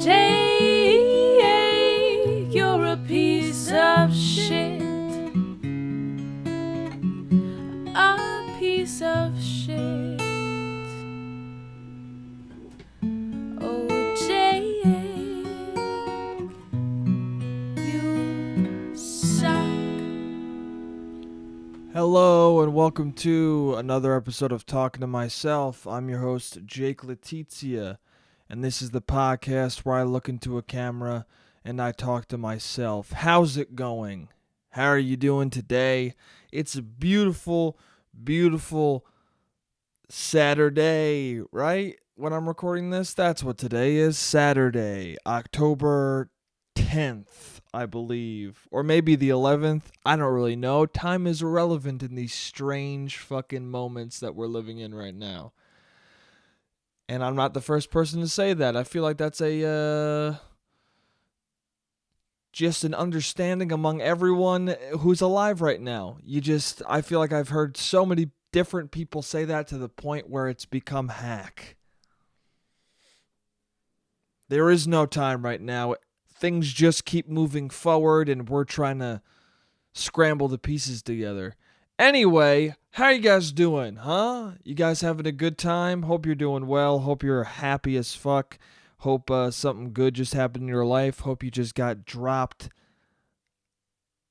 Jay, you're a piece of shit. A piece of shit. Oh, Jay, you suck. Hello and welcome to another episode of Talking to Myself. I'm your host, Jake Letizia, and this is the podcast where I look into a camera and I talk to myself. How's it going? How are you doing today? It's a beautiful, beautiful Saturday, right? When I'm recording this, that's what today is. Saturday, October 10th, I believe. Or maybe the 11th. I don't really know. Time is irrelevant in these strange fucking moments that we're living in right now. And I'm not the first person to say that. I feel like that's just an understanding among everyone who's alive right now. I feel like I've heard so many different people say that to the point where it's become hack. There is no time right now. Things just keep moving forward and we're trying to scramble the pieces together. Anyway, how you guys doing, huh? You guys having a good time? Hope you're doing well. Hope you're happy as fuck. Hope something good just happened in your life. Hope you just got dropped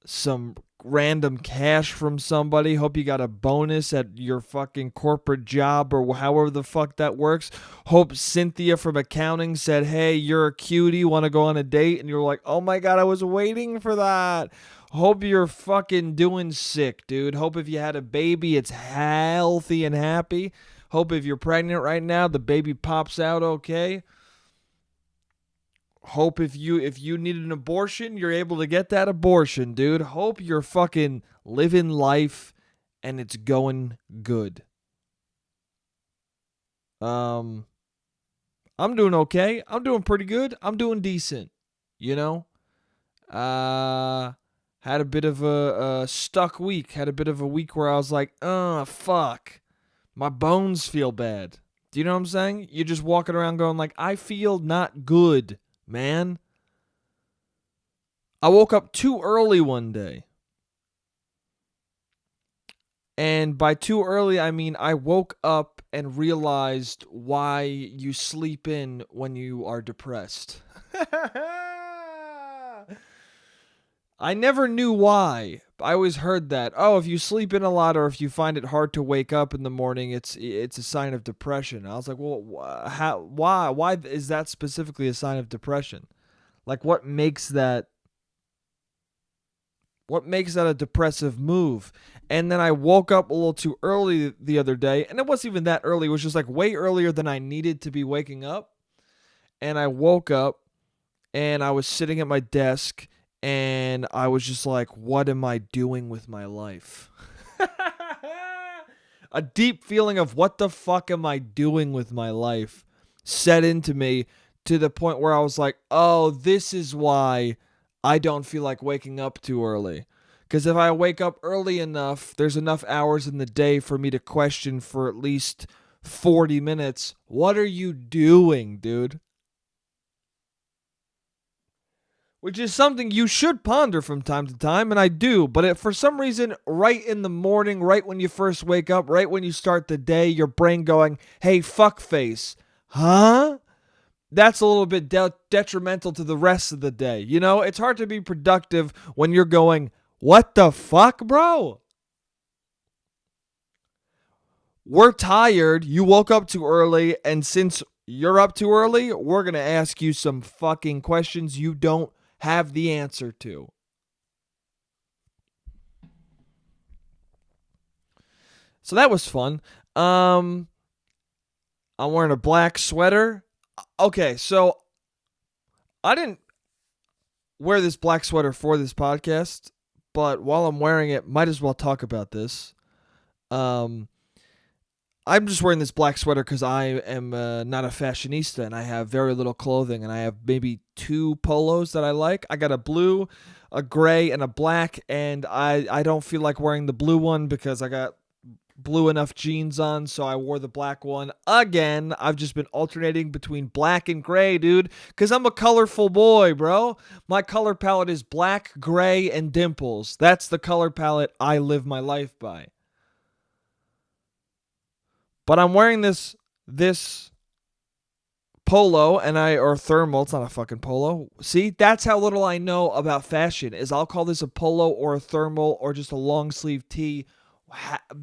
some random cash from somebody. Hope you got a bonus at your fucking corporate job or however the fuck that works. Hope Cynthia from accounting said, hey, you're a cutie, want to go on a date? And you're like, oh my god, I was waiting for that. Hope you're fucking doing sick, dude. Hope if you had a baby, it's healthy and happy. Hope if you're pregnant right now, the baby pops out okay. Hope if you need an abortion, you're able to get that abortion, dude. Hope you're fucking living life and it's going good. I'm doing okay. I'm doing pretty good. I'm doing decent, you know? Had a bit of a stuck week. Had a bit of a week where I was like, fuck. My bones feel bad. Do you know what I'm saying? You're just walking around going like, I feel not good. Man, I woke up too early one day. And by too early, I mean I woke up and realized why you sleep in when you are depressed. I never knew why. I always heard that. Oh, if you sleep in a lot or if you find it hard to wake up in the morning, it's a sign of depression. I was like, well, why? Why is that specifically a sign of depression? Like, what makes that a depressive move? And then I woke up a little too early the other day, and it wasn't even that early. It was just like way earlier than I needed to be waking up. And I woke up, and I was sitting at my desk, and I was just like, what am I doing with my life? A deep feeling of what the fuck am I doing with my life set into me, to the point where I was like, oh, this is why I don't feel like waking up too early. Because if I wake up early enough, there's enough hours in the day for me to question for at least 40 minutes, what are you doing, dude? Which is something you should ponder from time to time, and I do. But for some reason, right in the morning, right when you first wake up, right when you start the day, your brain going, hey, fuckface, huh? That's a little bit detrimental to the rest of the day. You know, it's hard to be productive when you're going, what the fuck, bro? We're tired. You woke up too early. And since you're up too early, we're going to ask you some fucking questions you don't have the answer to. So that was fun. I'm wearing a black sweater. Okay, so I didn't wear this black sweater for this podcast, but while I'm wearing it, might as well talk about this. I'm just wearing this black sweater because I am not a fashionista and I have very little clothing, and I have maybe 2 polos that I like. I got a blue, a gray, and a black, and I don't feel like wearing the blue one because I got blue enough jeans on, so I wore the black one. Again, I've just been alternating between black and gray, dude, because I'm a colorful boy, bro. My color palette is black, gray, and dimples. That's the color palette I live my life by. But I'm wearing this polo or thermal. It's not a fucking polo. See, that's how little I know about fashion. Is I'll call this a polo or a thermal or just a long sleeve tee,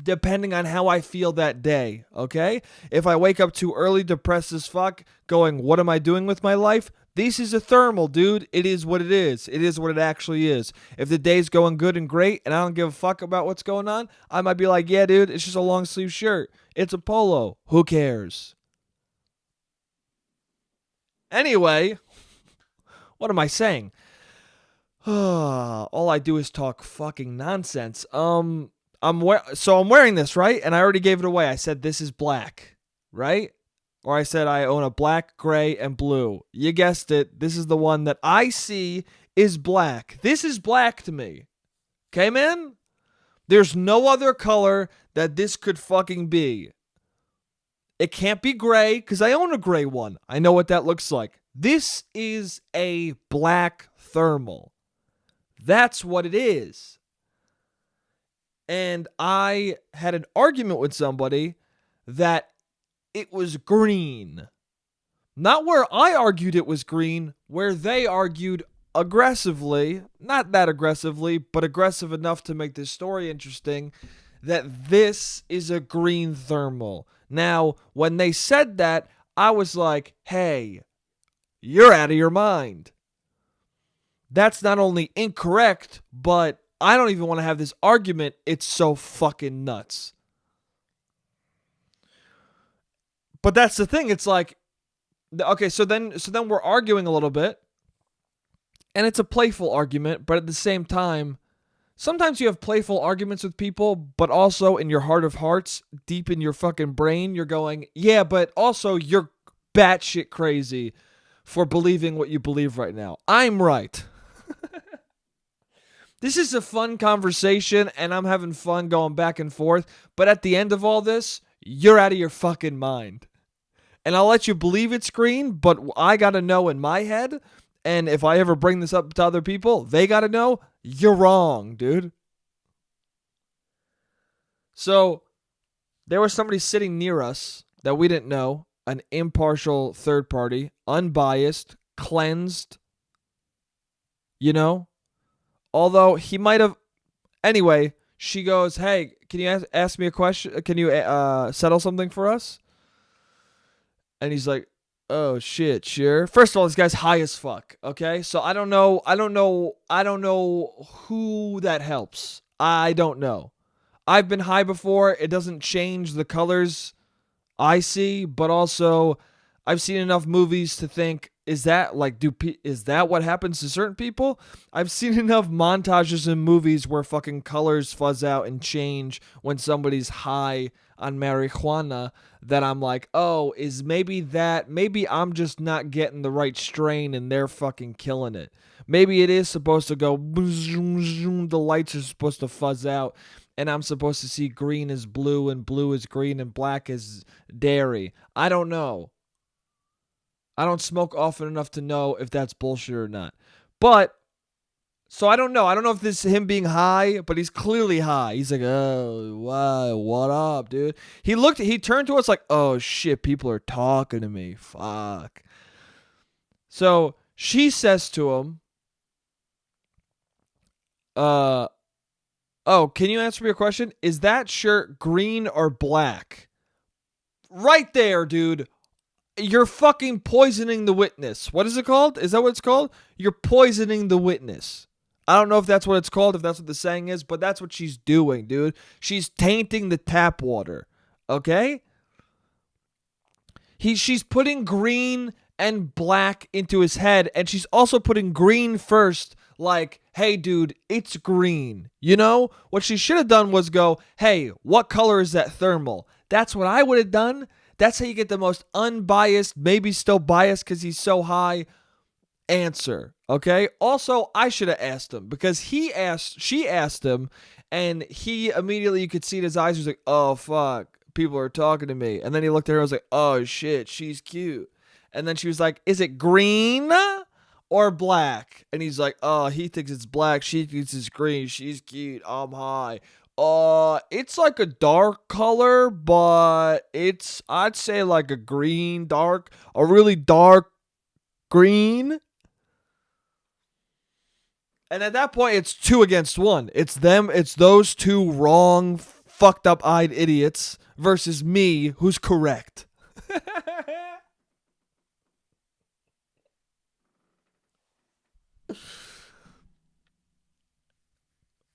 depending on how I feel that day. Okay, if I wake up too early, depressed as fuck, going, what am I doing with my life? This is a thermal, dude. It is what it is. It is what it actually is. If the day's going good and great and I don't give a fuck about what's going on, I might be like, yeah, dude, it's just a long sleeve shirt. It's a polo. Who cares? Anyway, what am I saying? All I do is talk fucking nonsense. I'm wearing this, right? And I already gave it away. I said this is black, right? Or I said I own a black, gray, and blue. You guessed it. This is the one that I see is black. This is black to me. Okay, man? There's no other color that this could fucking be. It can't be gray because I own a gray one. I know what that looks like. This is a black thermal. That's what it is. And I had an argument with somebody that it was green. Not where I argued it was green, where they argued aggressively, not that aggressively, but aggressive enough to make this story interesting, that this is a green thermal. Now, when they said that, I was like, hey, you're out of your mind. That's not only incorrect, but I don't even want to have this argument. It's so fucking nuts. But that's the thing. It's like, okay, so then we're arguing a little bit, and it's a playful argument, but at the same time, sometimes you have playful arguments with people, but also in your heart of hearts, deep in your fucking brain, you're going, yeah, but also you're batshit crazy for believing what you believe right now. I'm right. This is a fun conversation, and I'm having fun going back and forth, but at the end of all this, you're out of your fucking mind. And I'll let you believe it's green, but I gotta know in my head, and if I ever bring this up to other people, they gotta know, you're wrong, dude. So, there was somebody sitting near us that we didn't know, an impartial third party, unbiased, cleansed, you know? Although he might have... Anyway, she goes, hey, can you ask me a question? Can you settle something for us? And he's like, oh shit, sure. First of all, this guy's high as fuck, okay? So I don't know who that helps. I don't know. I've been high before. It doesn't change the colors I see, but also I've seen enough movies to think, is that what happens to certain people? I've seen enough montages in movies where fucking colors fuzz out and change when somebody's high on marijuana that I'm like, oh, maybe I'm just not getting the right strain and they're fucking killing it. Maybe it is supposed to go, the lights are supposed to fuzz out and I'm supposed to see green as blue and blue as green and black as dairy. I don't know. I don't smoke often enough to know if that's bullshit or not. But, so I don't know. I don't know if this is him being high, but he's clearly high. He's like, oh, wow, what up, dude? He turned to us like, oh shit, people are talking to me. Fuck. So she says to him, oh, can you answer me a question? Is that shirt green or black? Right there, dude. You're fucking poisoning the witness. What is it called? Is that what it's called? You're poisoning the witness. I don't know if that's what it's called, if that's what the saying is, but that's what she's doing, dude. She's tainting the tap water. Okay? She's putting green and black into his head, and she's also putting green first, like, hey, dude, it's green. You know? What she should have done was go, hey, what color is that thermal? That's what I would have done. That's how you get the most unbiased, maybe still biased because he's so high, answer. Okay. Also, I should have asked him because she asked him, and he immediately, you could see in his eyes, he was like, "Oh fuck, people are talking to me." And then he looked at her, and was like, "Oh shit, she's cute." And then she was like, "Is it green or black?" And he's like, "Oh, he thinks it's black. She thinks it's green. She's cute. I'm high." It's like a dark color, but I'd say like a green, a really dark green. And at that point, it's 2 against 1. It's them, it's those two wrong, fucked up eyed idiots versus me, who's correct.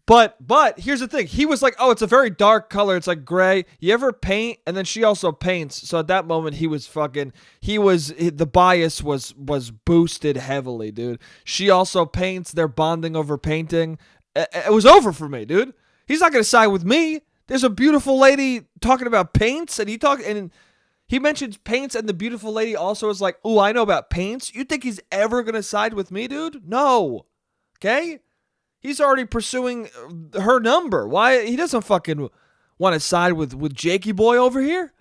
But here's the thing. He was like, "Oh, it's a very dark color. It's like gray. You ever paint?" And then she also paints. So at that moment, the bias was boosted heavily, dude. She also paints. They're bonding over painting. It was over for me, dude. He's not gonna side with me. There's a beautiful lady talking about paints, and he mentions paints, and the beautiful lady also is like, "Ooh, I know about paints." You think he's ever gonna side with me, dude? No. Okay? He's already pursuing her number. Why he doesn't fucking want to side with Jakey boy over here?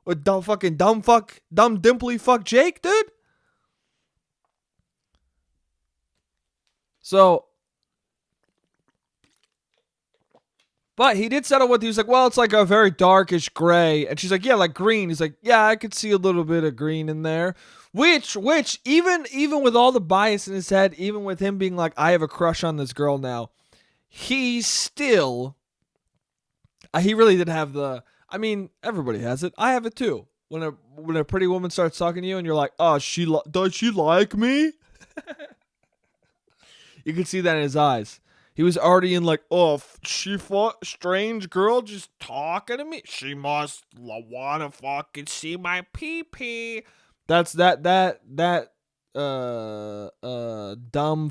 With dumb dimply fuck Jake, dude? So, but he did settle with, he was like, "Well, it's like a very darkish gray." And she's like, "Yeah, like green." He's like, "Yeah, I could see a little bit of green in there." Which even with all the bias in his head, even with him being like, "I have a crush on this girl now," he still he really did have the. I mean, everybody has it. I have it too. When a pretty woman starts talking to you and you're like, "Oh, does she like me?" You can see that in his eyes. He was already in like, "Oh, she fought strange girl just talking to me. She must wanna fucking see my pee pee." That's that dumb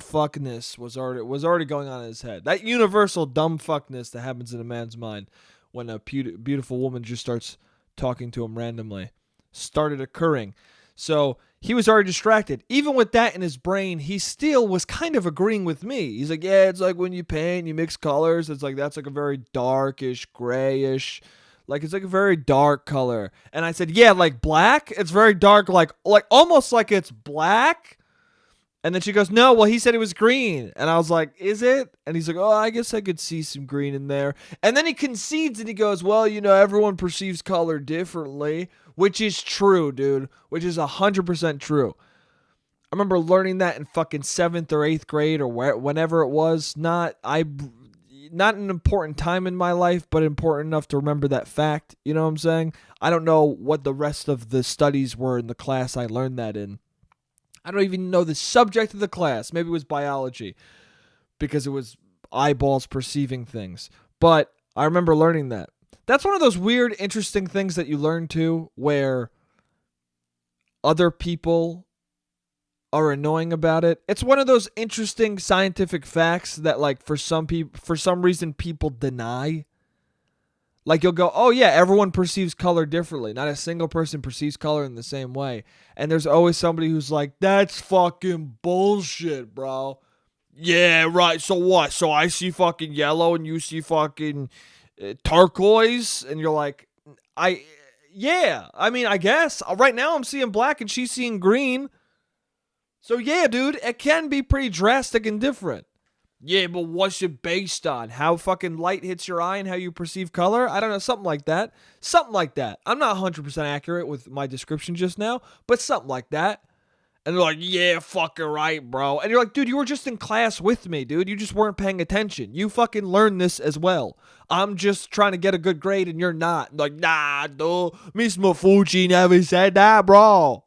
fuckness was already going on in his head. That universal dumb fuckness that happens in a man's mind when a beautiful woman just starts talking to him randomly started occurring. So he was already distracted. Even with that in his brain, he still was kind of agreeing with me. He's like, "Yeah, it's like when you paint, you mix colors. It's like that's like a very darkish, grayish, like it's like a very dark color." And I said, "Yeah, like black. It's very dark, like almost like it's black." And then she goes, "No, well, he said it was green." And I was like, "Is it?" And he's like, "Oh, I guess I could see some green in there." And then he concedes and he goes, "Well, everyone perceives color differently," which is true, dude, which is 100% true. I remember learning that in fucking 7th or 8th grade or whenever it was. Not an important time in my life, but important enough to remember that fact. You know what I'm saying? I don't know what the rest of the studies were in the class I learned that in. I don't even know the subject of the class. Maybe it was biology because it was eyeballs perceiving things. But I remember learning that. That's one of those weird, interesting things that you learn too, where other people are annoying about it. It's one of those interesting scientific facts that, like, for some reason, people deny. Like, you'll go, "Oh yeah, everyone perceives color differently. Not a single person perceives color in the same way." And there's always somebody who's like, "That's fucking bullshit, bro." "Yeah, right. So what? So I see fucking yellow and you see fucking turquoise?" And you're like, yeah. I mean, I guess. Right now I'm seeing black and she's seeing green. So yeah, dude, it can be pretty drastic and different. "Yeah, but what's it based on? How fucking light hits your eye and how you perceive color?" I don't know, something like that. Something like that. I'm not 100% accurate with my description just now, but something like that. And they're like, "Yeah, fucking right, bro." And you're like, "Dude, you were just in class with me, dude. You just weren't paying attention. You fucking learned this as well. I'm just trying to get a good grade and you're not." And like, "Nah, dude, Miss Mafucci never said that, bro."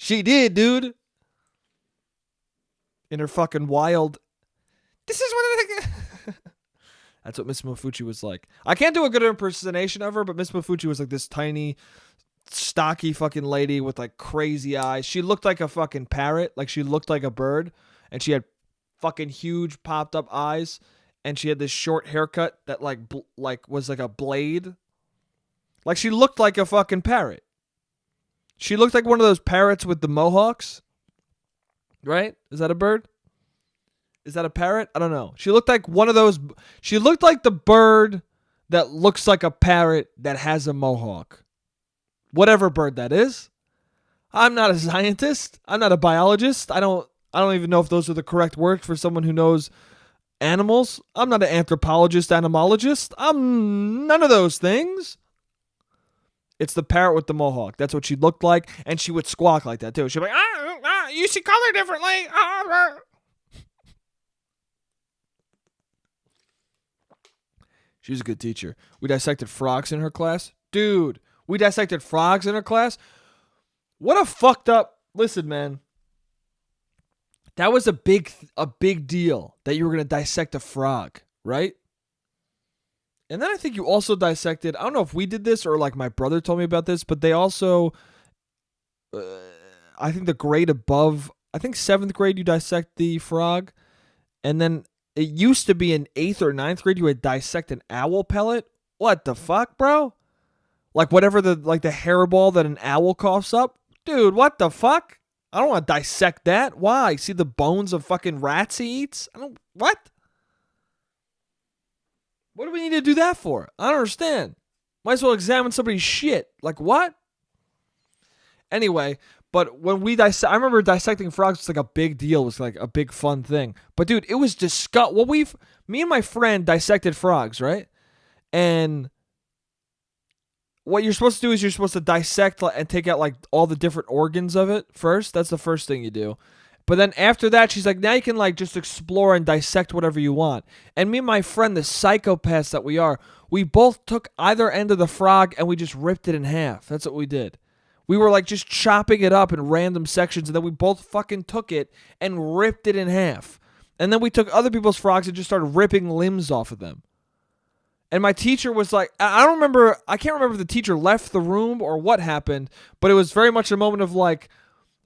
She did, dude. In her fucking wild. This is what That's what Miss Mafucci was like. I can't do a good impersonation of her, but Miss Mafucci was like this tiny, stocky fucking lady with like crazy eyes. She looked like a fucking parrot. Like she looked like a bird. And she had fucking huge popped up eyes. And she had this short haircut that like was like a blade. Like she looked like a fucking parrot. She looked like one of those parrots with the mohawks. Right? Is that a bird? Is that a parrot? I don't know. She looked like one of those. She looked like the bird that looks like a parrot that has a mohawk. Whatever bird that is. I'm not a scientist. I'm not a biologist. I don't even know if those are the correct words for someone who knows animals. I'm not an anthropologist, animalologist. I'm none of those things. It's the parrot with the mohawk. That's what she looked like, and she would squawk like that too. She'd be like, you see color differently. She was a good teacher. We dissected frogs in her class. Dude, we dissected frogs in her class. What a fucked up... Listen, man. That was a big deal that you were going to dissect a frog, right? And then I think you also dissected... I don't know if we did this or like my brother told me about this, but they also... I think the grade above... I think 7th grade you dissect the frog. And then... It used to be in 8th or 9th grade you would dissect an owl pellet. What the fuck, bro? Like whatever the hairball that an owl coughs up. Dude, what the fuck? I don't want to dissect that. Why? See the bones of fucking rats he eats? What? What do we need to do that for? I don't understand. Might as well examine somebody's shit. Like what? Anyway, but when we I remember dissecting frogs was like a big deal. It was like a big fun thing. But dude, it was me and my friend dissected frogs, right? And what you're supposed to do is you're supposed to dissect and take out like all the different organs of it first. That's the first thing you do. But then after that, she's like, now you can like just explore and dissect whatever you want. And me and my friend, the psychopaths that we are, we both took either end of the frog and we just ripped it in half. That's what we did. We were like just chopping it up in random sections, and then we both fucking took it and ripped it in half. And then we took other people's frogs and just started ripping limbs off of them. And my teacher was like, I can't remember if the teacher left the room or what happened, but it was very much a moment of like,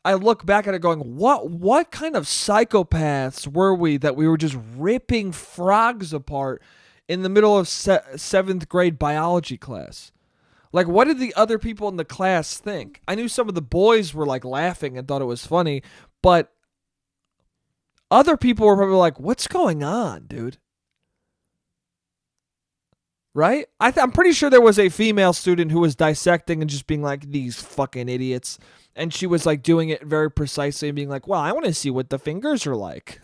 I look back at it going, what kind of psychopaths were we that we were just ripping frogs apart in the middle of 7th grade biology class? Like, what did the other people in the class think? I knew some of the boys were, like, laughing and thought it was funny, but other people were probably like, what's going on, dude? Right? I'm pretty sure there was a female student who was dissecting and just being like, these fucking idiots. And she was, like, doing it very precisely and being like, well, I want to see what the fingers are like.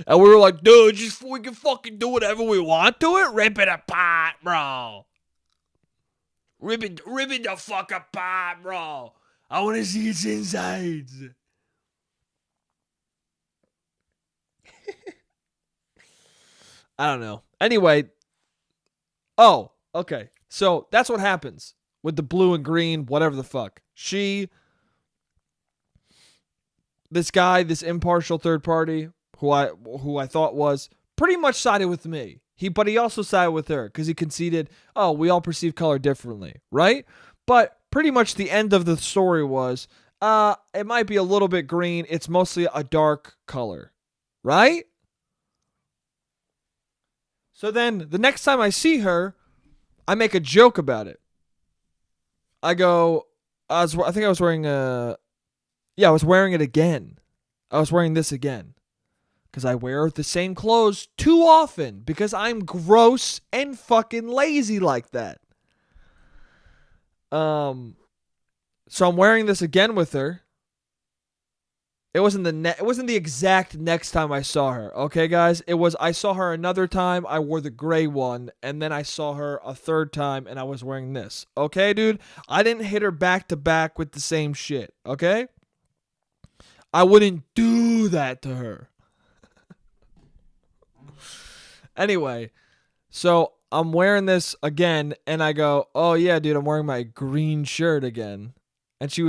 And we were like, dude, we can fucking do whatever we want to it. Rip it apart, bro. Rip it the fuck apart, bro. I want to see its insides. I don't know. Anyway. Oh, okay. So that's what happens with the blue and green, whatever the fuck. This guy, this impartial third party, who I thought was pretty much sided with me. But he also sided with her because he conceded, oh, we all perceive color differently, right? But pretty much the end of the story was, it might be a little bit green. It's mostly a dark color, right? So then the next time I see her, I make a joke about it. I go, I think I was wearing I was wearing it again. I was wearing this again. Because I wear the same clothes too often. Because I'm gross and fucking lazy like that. So I'm wearing this again with her. It wasn't the exact next time I saw her. Okay, guys? I saw her another time. I wore the gray one. And then I saw her a third time. And I was wearing this. Okay, dude? I didn't hit her back to back with the same shit. Okay? I wouldn't do that to her. Anyway, so I'm wearing this again, and I go, oh, yeah, dude, I'm wearing my green shirt again. And she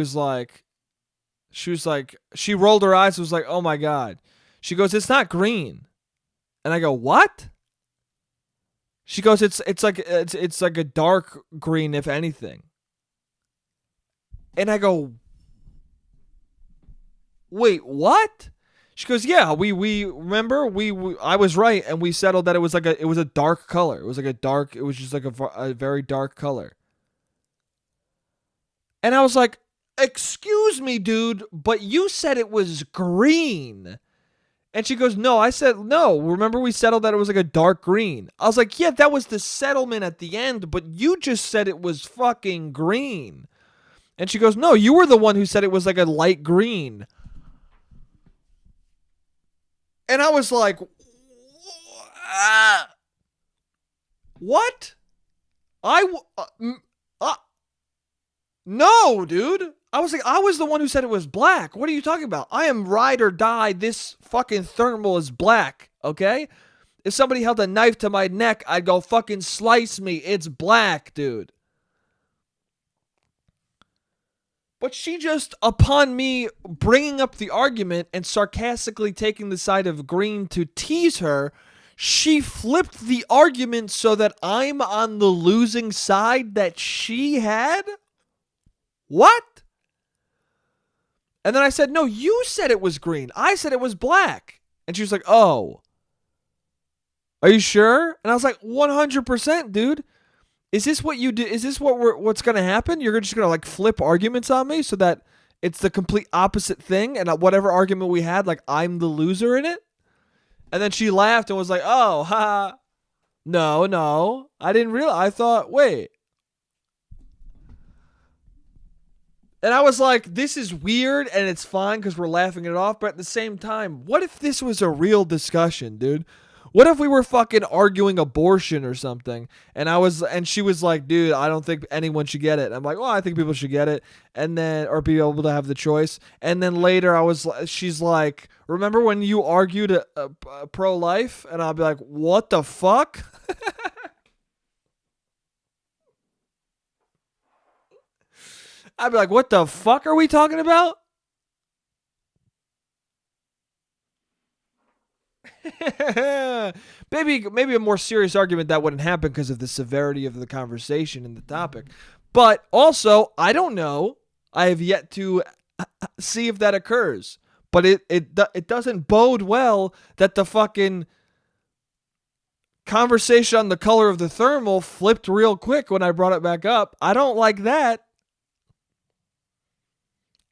rolled her eyes and was like, oh, my God. She goes, it's not green. And I go, what? She goes, it's like a dark green, if anything. And I go, wait, what? She goes, yeah, we remember I was right, and we settled that it was a dark color. It was just like a very dark color. And I was like, excuse me, dude, but you said it was green. And she goes, no, I said, no. Remember we settled that it was like a dark green. I was like, yeah, that was the settlement at the end, but you just said it was fucking green. And she goes, no, you were the one who said it was like a light green. And I was like, what? No, dude. I was like, I was the one who said it was black. What are you talking about? I am ride or die. This fucking thermal is black, okay? If somebody held a knife to my neck, I'd go fucking slice me. It's black, dude. But she just, upon me bringing up the argument and sarcastically taking the side of green to tease her, she flipped the argument so that I'm on the losing side that she had? What? And then I said, no, you said it was green. I said it was black. And she was like, oh. Are you sure? And I was like, 100%, dude. Is this what you do? Is this what's going to happen? You're just going to like flip arguments on me so that it's the complete opposite thing, and whatever argument we had, like I'm the loser in it? And then she laughed and was like, oh, ha. No. I didn't realize. I thought, wait. And I was like, this is weird and it's fine because we're laughing it off. But at the same time, what if this was a real discussion, dude? What if we were fucking arguing abortion or something? And she was like, dude, I don't think anyone should get it. And I'm like, well, I think people should get it. And then, or be able to have the choice. And then later she's like, remember when you argued pro-life? And I'll be like, what the fuck? I'd be like, what the fuck are we talking about? maybe a more serious argument that wouldn't happen because of the severity of the conversation and the topic. But also, I don't know. I have yet to see if that occurs. But it doesn't bode well that the fucking conversation on the color of the thermal flipped real quick when I brought it back up. I don't like that.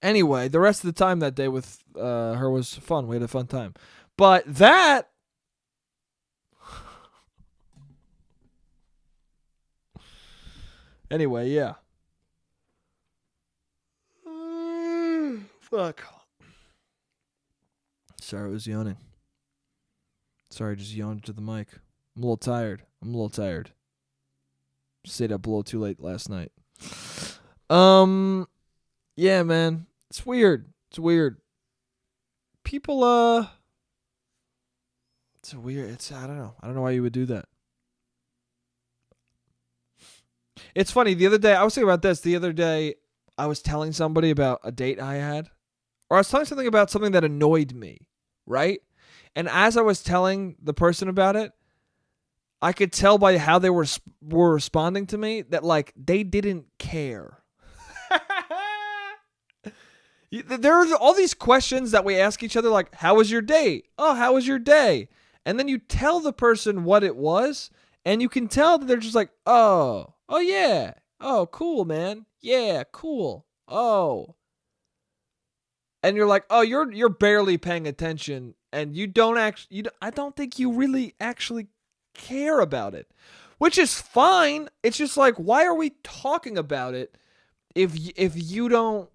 Anyway, the rest of the time that day with her was fun. We had a fun time. But that... Anyway, yeah. Fuck. Sorry, I was yawning. Sorry, I just yawned to the mic. I'm a little tired. Stayed up a little too late last night. Yeah, man. It's weird. People, it's weird. I don't know. I don't know why you would do that. It's funny. The other day, I was thinking about this. The other day, I was telling somebody about a date I had. Or I was telling something about something that annoyed me, right? And as I was telling the person about it, I could tell by how they were responding to me that, like, they didn't care. There are all these questions that we ask each other, like, how was your day? Oh, how was your day? And then you tell the person what it was, and you can tell that they're just like, oh yeah. Oh, cool, man. Yeah, cool. Oh. And you're like, oh, you're barely paying attention, and you don't actually, I don't think you really actually care about it, which is fine. It's just like, why are we talking about it if you don't?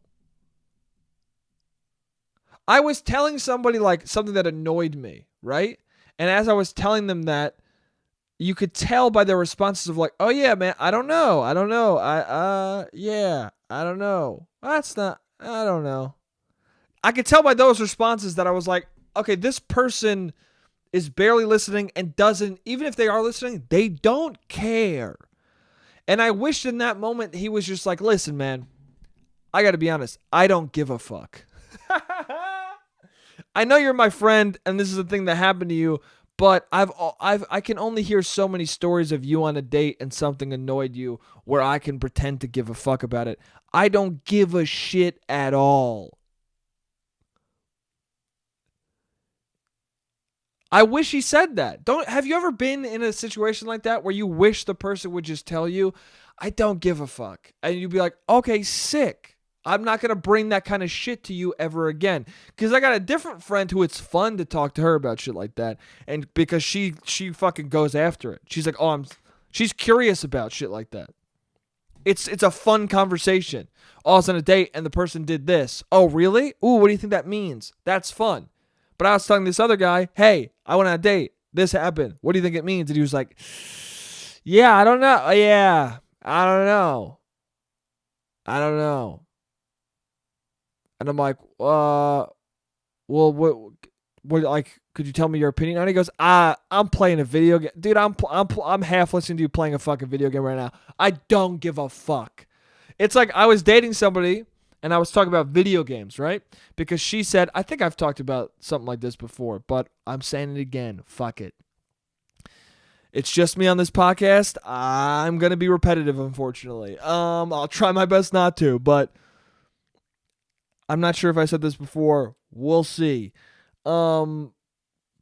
I was telling somebody like something that annoyed me, right? And as I was telling them that, you could tell by their responses of like, oh yeah, man, I don't know. Yeah, I don't know. I don't know. I could tell by those responses that I was like, okay, this person is barely listening and doesn't, even if they are listening, they don't care. And I wished in that moment he was just like, listen, man, I got to be honest. I don't give a fuck. I know you're my friend and this is a thing that happened to you, but I can only hear so many stories of you on a date and something annoyed you where I can pretend to give a fuck about it. I don't give a shit at all. I wish he said that. Have you ever been in a situation like that where you wish the person would just tell you, I don't give a fuck? And you'd be like, okay, sick. I'm not going to bring that kind of shit to you ever again. Because I got a different friend who it's fun to talk to her about shit like that. And because she fucking goes after it. She's like, she's curious about shit like that. It's a fun conversation. Oh, I was on a date and the person did this. Oh, really? Ooh, what do you think that means? That's fun. But I was telling this other guy, hey, I went on a date. This happened. What do you think it means? And he was like, yeah, I don't know. Yeah, I don't know. I don't know. And I'm like, well, what, like, could you tell me your opinion? And he goes, I'm playing a video game. Dude, I'm half listening to you playing a fucking video game right now. I don't give a fuck. It's like I was dating somebody and I was talking about video games, right? Because she said, I think I've talked about something like this before, but I'm saying it again. Fuck it. It's just me on this podcast. I'm going to be repetitive, unfortunately. I'll try my best not to, but I'm not sure if I said this before. We'll see. But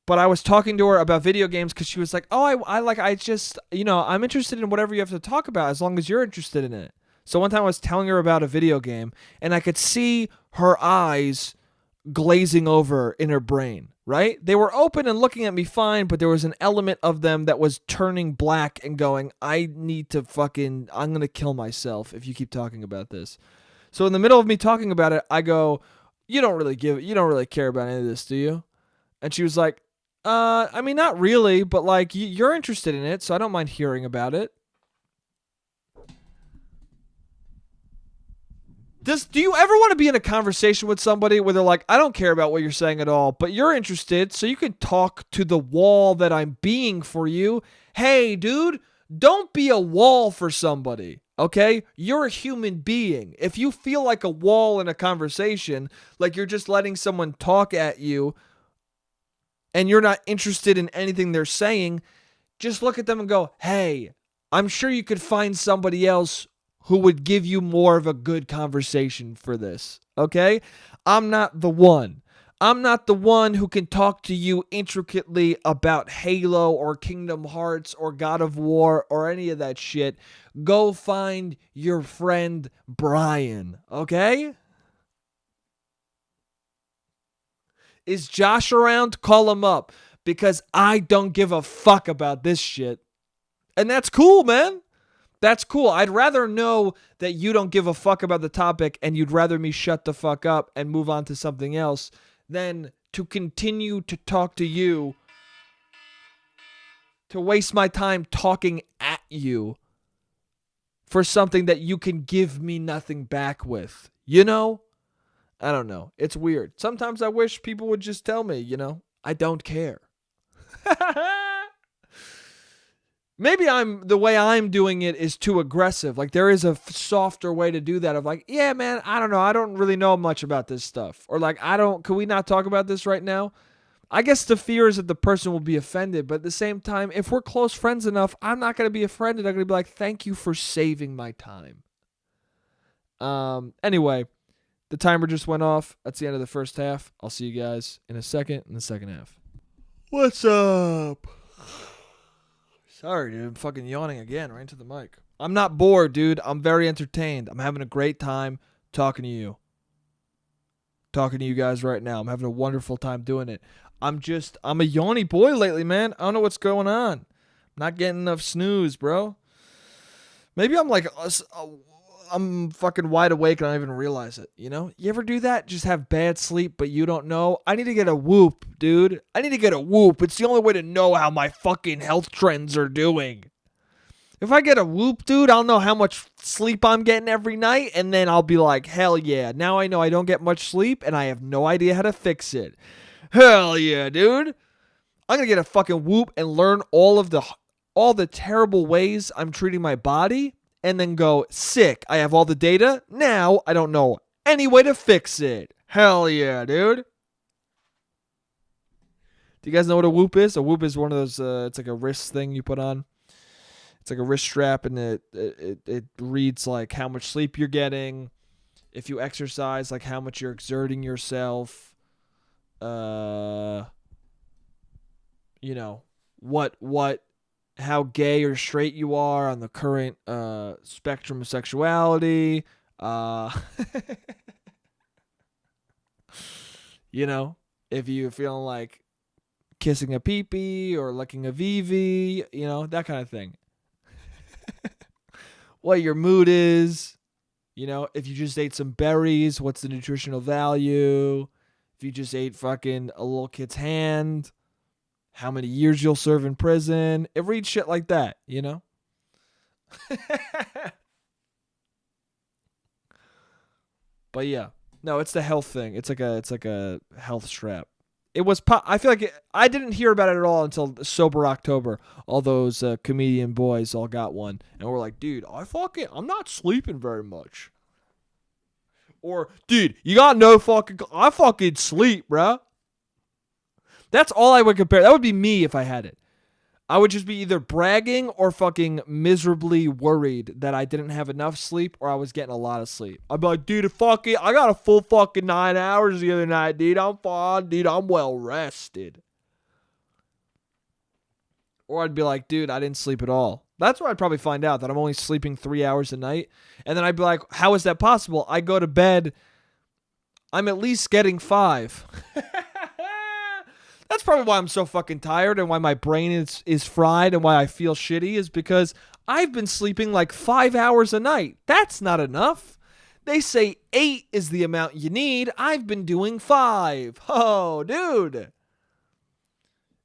I was talking to her about video games because she was like, oh, I'm interested in whatever you have to talk about as long as you're interested in it. So one time I was telling her about a video game and I could see her eyes glazing over in her brain, right? They were open and looking at me fine, but there was an element of them that was turning black and going, I'm going to kill myself if you keep talking about this. So in the middle of me talking about it, I go, you don't really care about any of this, do you? And she was like, I mean, not really, but like you're interested in it, so I don't mind hearing about it. Do you ever want to be in a conversation with somebody where they're like, I don't care about what you're saying at all, but you're interested, so you can talk to the wall that I'm being for you? Hey, dude, don't be a wall for somebody. Okay? You're a human being. If you feel like a wall in a conversation, like you're just letting someone talk at you and you're not interested in anything they're saying, just look at them and go, hey, I'm sure you could find somebody else who would give you more of a good conversation for this. Okay? I'm not the one. I'm not the one who can talk to you intricately about Halo or Kingdom Hearts or God of War or any of that shit. Go find your friend Brian, okay? Is Josh around? Call him up because I don't give a fuck about this shit. And that's cool, man. That's cool. I'd rather know that you don't give a fuck about the topic and you'd rather me shut the fuck up and move on to something else than to continue to talk to you, to waste my time talking at you for something that you can give me nothing back with. You know? I don't know. It's weird. Sometimes I wish people would just tell me, I don't care. Maybe the way I'm doing it is too aggressive. Like there is a softer way to do that of like, yeah, man, I don't know. I don't really know much about this stuff. Or like, can we not talk about this right now? I guess the fear is that the person will be offended. But at the same time, if we're close friends enough, I'm not going to be offended. I'm going to be like, thank you for saving my time. Anyway, the timer just went off. That's the end of the first half. I'll see you guys in a second in the second half. What's up? Sorry, dude. I'm fucking yawning again right into the mic. I'm not bored, dude. I'm very entertained. I'm having a great time talking to you. Talking to you guys right now. I'm having a wonderful time doing it. I'm a yawny boy lately, man. I don't know what's going on. I'm not getting enough snooze, bro. Maybe I'm like, I'm fucking wide awake and I don't even realize it, You ever do that? Just have bad sleep, but you don't know? I need to get a Whoop, dude. I need to get a Whoop. It's the only way to know how my fucking health trends are doing. If I get a Whoop, dude, I'll know how much sleep I'm getting every night, and then I'll be like, hell yeah. Now I know I don't get much sleep, and I have no idea how to fix it. Hell yeah, dude. I'm going to get a fucking Whoop and learn all the terrible ways I'm treating my body. And then go, sick, I have all the data. Now I don't know any way to fix it. Hell yeah, dude. Do you guys know what a Whoop is? A Whoop is one of those, it's like a wrist thing you put on. It's like a wrist strap, and it reads like how much sleep you're getting. If you exercise, like how much you're exerting yourself. How gay or straight you are on the current spectrum of sexuality, Uh, you know, if you're feeling like kissing a pee-pee or licking a VV, you know, that kind of thing. What your mood is, you know, if you just ate some berries, what's the nutritional value? If you just ate fucking a little kid's hand, how many years you'll serve in prison. It reads shit like that, you know? But yeah. No, it's the health thing. It's like a health strap. It was I feel like I didn't hear about it at all until sober October. All those comedian boys all got one and we're like, "Dude, I'm not sleeping very much." Or, "Dude, you got no fucking I fucking sleep, bro." That's all I would compare. That would be me if I had it. I would just be either bragging or fucking miserably worried that I didn't have enough sleep or I was getting a lot of sleep. I'd be like, "Dude, fuck it. I got a full fucking 9 hours the other night, dude. I'm fine, dude. I'm well rested." Or I'd be like, "Dude, I didn't sleep at all." That's where I'd probably find out that I'm only sleeping 3 hours a night. And then I'd be like, "How is that possible? I go to bed. I'm at least getting 5." That's probably why I'm so fucking tired and why my brain is fried and why I feel shitty is because I've been sleeping like 5 hours a night. That's not enough. They say 8 is the amount you need. I've been doing 5. Oh, dude.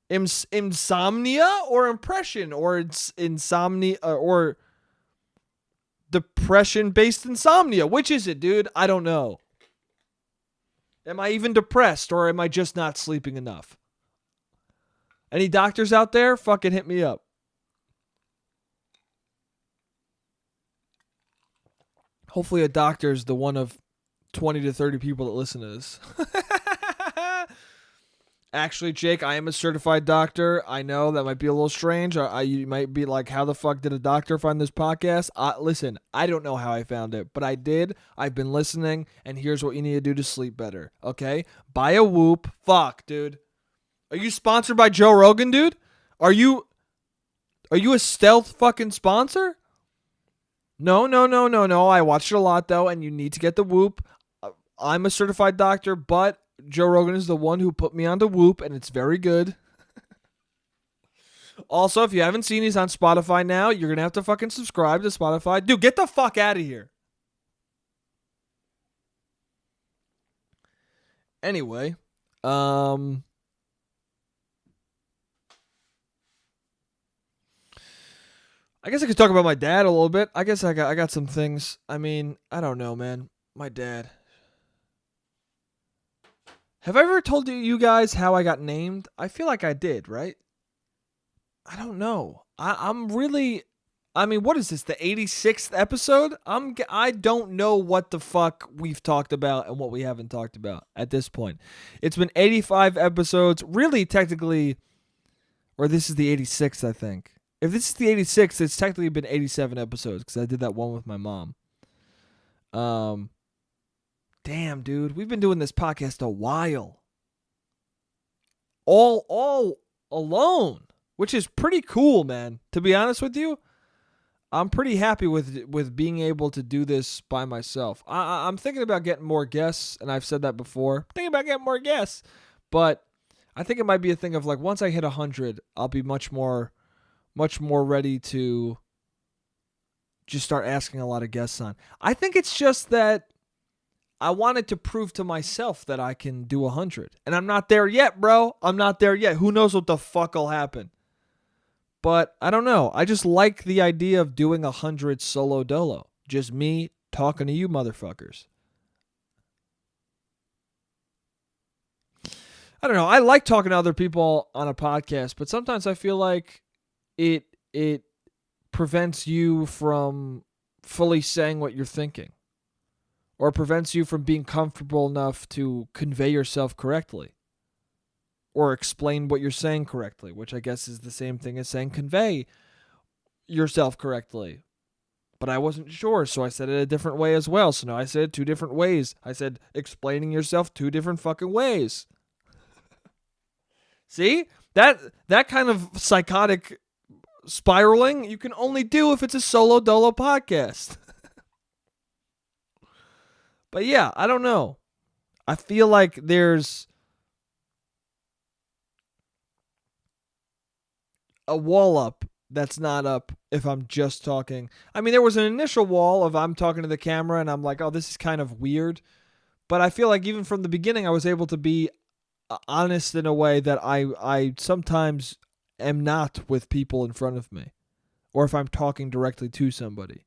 Insomnia or impression or insomnia or depression-based insomnia. Which is it, dude? I don't know. Am I even depressed or am I just not sleeping enough? Any doctors out there? Fucking hit me up. Hopefully a doctor is the one of 20 to 30 people that listen to this. Actually, Jake, I am a certified doctor. I know that might be a little strange. You might be like, how the fuck did a doctor find this podcast? Listen, I don't know how I found it, but I did. I've been listening, and here's what you need to do to sleep better, okay? Buy a Whoop. Fuck, dude. Are you sponsored by Joe Rogan, dude? Are you a stealth fucking sponsor? No. I watched it a lot, though, and you need to get the Whoop. I'm a certified doctor, but Joe Rogan is the one who put me on the Whoop, and it's very good. Also, if you haven't seen, he's on Spotify now. You're going to have to fucking subscribe to Spotify. Dude, get the fuck out of here. Anyway, I guess I could talk about my dad a little bit. I guess I got some things. I mean, I don't know, man. My dad. Have I ever told you guys how I got named? I feel like I did, right? I don't know. I'm really. I mean, what is this? The 86th episode? I don't know what the fuck we've talked about and what we haven't talked about at this point. It's been 85 episodes. Really, technically, or this is the 86th, I think. If this is the 86th, it's technically been 87 episodes because I did that one with my mom. Damn, dude, we've been doing this podcast a while. All alone, which is pretty cool, man. To be honest with you, I'm pretty happy with being able to do this by myself. I'm thinking about getting more guests, and I've said that before. Thinking about getting more guests, but I think it might be a thing of like once I hit 100, I'll be much more ready to just start asking a lot of guests on. I think it's just that I wanted to prove to myself that I can do 100. And I'm not there yet, bro. I'm not there yet. Who knows what the fuck will happen? But I don't know. I just like the idea of doing 100 solo dolo. Just me talking to you motherfuckers. I don't know. I like talking to other people on a podcast, but sometimes I feel like it prevents you from fully saying what you're thinking, or prevents you from being comfortable enough to convey yourself correctly or explain what you're saying correctly, which I guess is the same thing as saying convey yourself correctly. But I wasn't sure, so I said it a different way as well. So now I said it 2 different ways. I said explaining yourself 2 different fucking ways. See? That kind of psychotic spiraling you can only do if it's a solo dolo podcast. But yeah, I don't know. I feel like there's a wall up that's not up if I'm just talking. I mean, there was an initial wall of I'm talking to the camera and I'm like, oh, this is kind of weird. But I feel like even from the beginning, I was able to be honest in a way that I sometimes am not with people in front of me, or if I'm talking directly to somebody.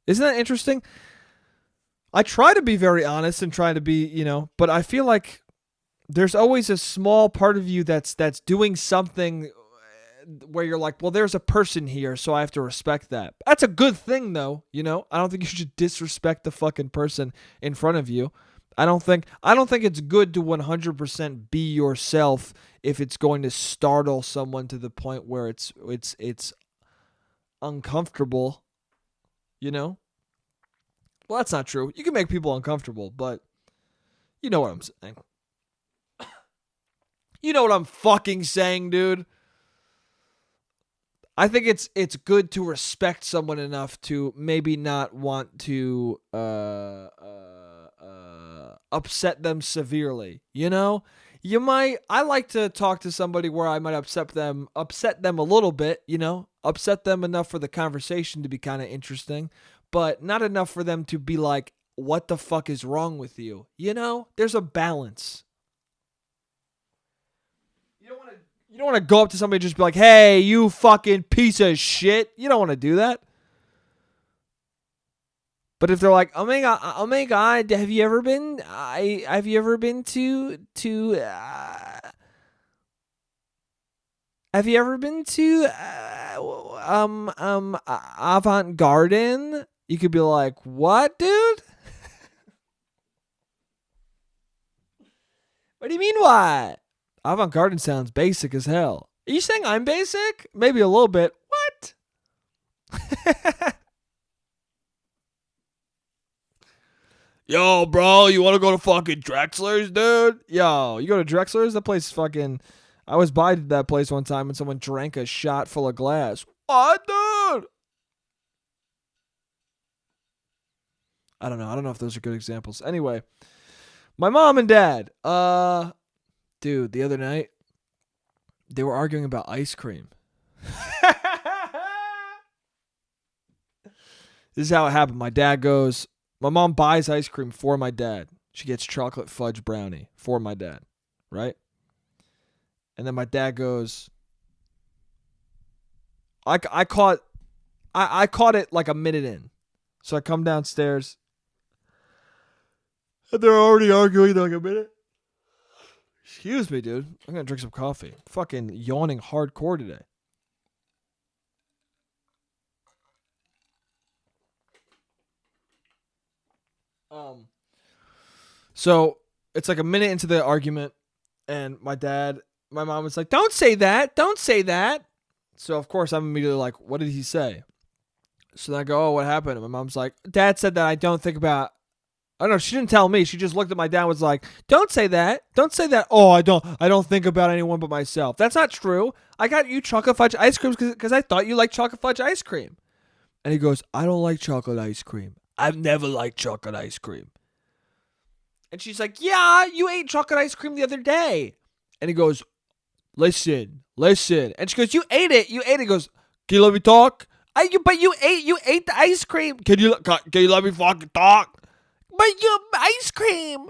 Isn't that interesting? I try to be very honest and try to be, but I feel like there's always a small part of you that's doing something where you're like, well, there's a person here, so I have to respect that. That's a good thing, though. I don't think you should disrespect the fucking person in front of you. I don't think it's good to 100% be yourself if it's going to startle someone to the point where it's uncomfortable. Well, that's not true. You can make people uncomfortable, but you know what I'm saying. You know what I'm fucking saying, dude. I think it's good to respect someone enough to maybe not want to upset them severely. You might. I like to talk to somebody where I might upset them a little bit. Upset them enough for the conversation to be kind of interesting, but not enough for them to be like, "What the fuck is wrong with you?" There's a balance. You don't want to go up to somebody and just be like, "Hey, you fucking piece of shit." You don't want to do that. But if they're like, "Oh my god, have you ever been to Avant Garden?" You could be like, "What, dude? What do you mean what? Avant Garden sounds basic as hell." Are you saying I'm basic? Maybe a little bit. What? Yo, bro, you want to go to fucking Drexler's, dude? Yo, you go to Drexler's? That place is fucking... I was by that place one time and someone drank a shot full of glass. What, dude? I don't know. I don't know if those are good examples. Anyway, my mom and dad. Dude, the other night, they were arguing about ice cream. This is how it happened. My mom buys ice cream for my dad. She gets chocolate fudge brownie for my dad, right? And then my dad goes, I caught it like a minute in. So I come downstairs and they're already arguing like a minute. Excuse me, dude. I'm going to drink some coffee. Fucking yawning hardcore today. So it's like a minute into the argument, and my mom was like, "Don't say that. Don't say that." So of course I'm immediately like, "What did he say?" So then I go, "Oh, what happened?" And my mom's like, "Dad said that I don't think about." Oh no, she didn't tell me. She just looked at my dad and was like, "Don't say that. Don't say that." "Oh, I don't think about anyone but myself." "That's not true. I got you chocolate fudge ice cream because I thought you liked chocolate fudge ice cream." And he goes, "I don't like chocolate ice cream. I've never liked chocolate ice cream." And she's like, "Yeah, you ate chocolate ice cream the other day." And he goes, Listen. And she goes, "You ate it. You ate it." He goes, "Can you let me talk?" But you ate the ice cream. Can you let me fucking talk?" "But you ice cream."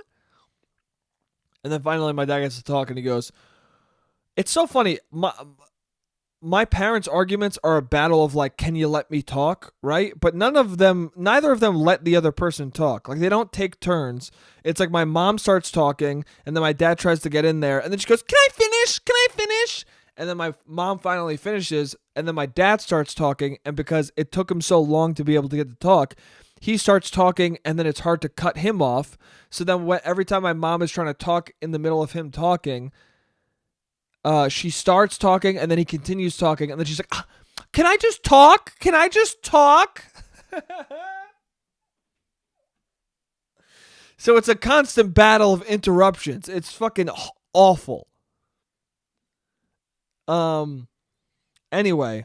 And then finally my dad gets to talk and he goes, "It's so funny. My parents' arguments are a battle of like, can you let me talk, right? But neither of them let the other person talk. Like they don't take turns. It's like my mom starts talking and then my dad tries to get in there and then she goes, "Can I finish? Can I finish?" And then my mom finally finishes and then my dad starts talking, and because it took him so long to be able to get to talk, he starts talking and then it's hard to cut him off. So then every time my mom is trying to talk in the middle of him talking, she starts talking and then he continues talking and then she's like, "Can I just talk? Can I just talk?" So it's a constant battle of interruptions. It's fucking awful. Anyway,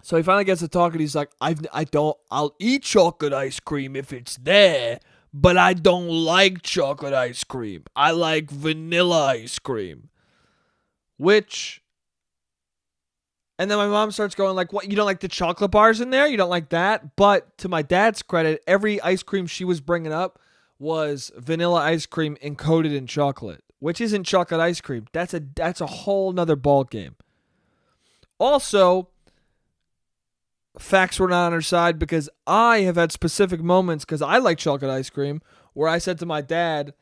So he finally gets to talking. He's like, I'll eat chocolate ice cream if it's there, but I don't like chocolate ice cream. I like vanilla ice cream. Which, and then my mom starts going like, what, you don't like the chocolate bars in there? You don't like that? But to my dad's credit, every ice cream she was bringing up was vanilla ice cream encoded in chocolate, which isn't chocolate ice cream. That's a whole nother ball game. Also, facts were not on her side because I have had specific moments, because I like chocolate ice cream, where I said to my dad,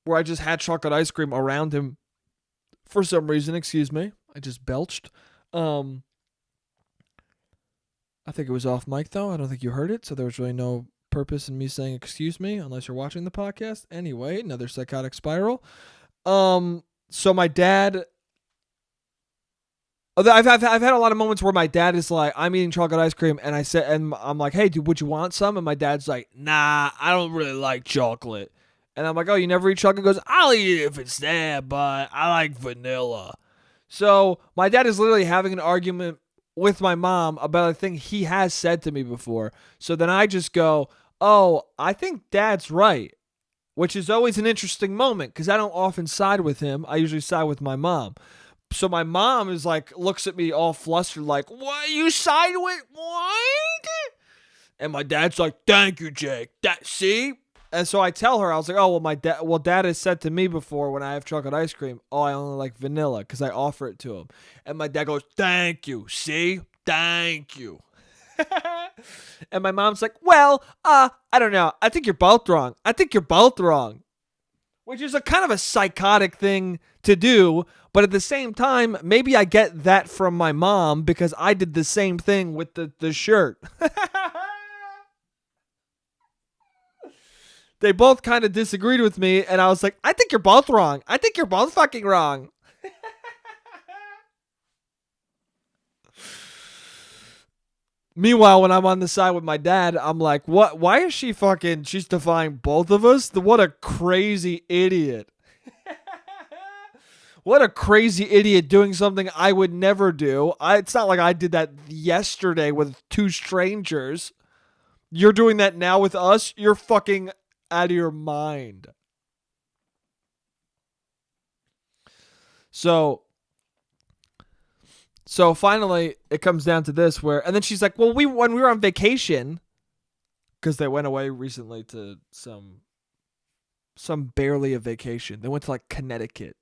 where I just had chocolate ice cream around him for some reason. Excuse me. I just belched. I think it was off mic, though. I don't think you heard it, so there was really no purpose in me saying excuse me unless you're watching the podcast. Anyway, another psychotic spiral. So my dad... I've had a lot of moments where my dad is like, I'm eating chocolate ice cream, and I'm like, hey, dude, would you want some? And my dad's like, nah, I don't really like chocolate. And I'm like, oh, you never eat chocolate? He goes, I'll eat it if it's there, but I like vanilla. So my dad is literally having an argument with my mom about a thing he has said to me before. So then I just go, oh, I think dad's right, which is always an interesting moment because I don't often side with him. I usually side with my mom. So my mom is like, looks at me all flustered, like, what, you side with what? And my dad's like, thank you, Jake. See? And so I tell her, I was like, oh, well, dad has said to me before when I have chocolate ice cream, oh, I only like vanilla because I offer it to him. And my dad goes, thank you. See? Thank you. And my mom's like, well, I don't know. I think you're both wrong. Which is a kind of a psychotic thing to do. But at the same time, maybe I get that from my mom because I did the same thing with the shirt. They both kind of disagreed with me, and I was like, I think you're both wrong. I think you're both fucking wrong. Meanwhile, when I'm on the side with my dad, I'm like, what? Why is she's defying both of us? What a crazy idiot. What a crazy idiot doing something I would never do. It's not like I did that yesterday with two strangers. You're doing that now with us? You're fucking out of your mind. So finally it comes down to this and then she's like, well, when we were on vacation, because they went away recently to some barely a vacation. They went to like Connecticut,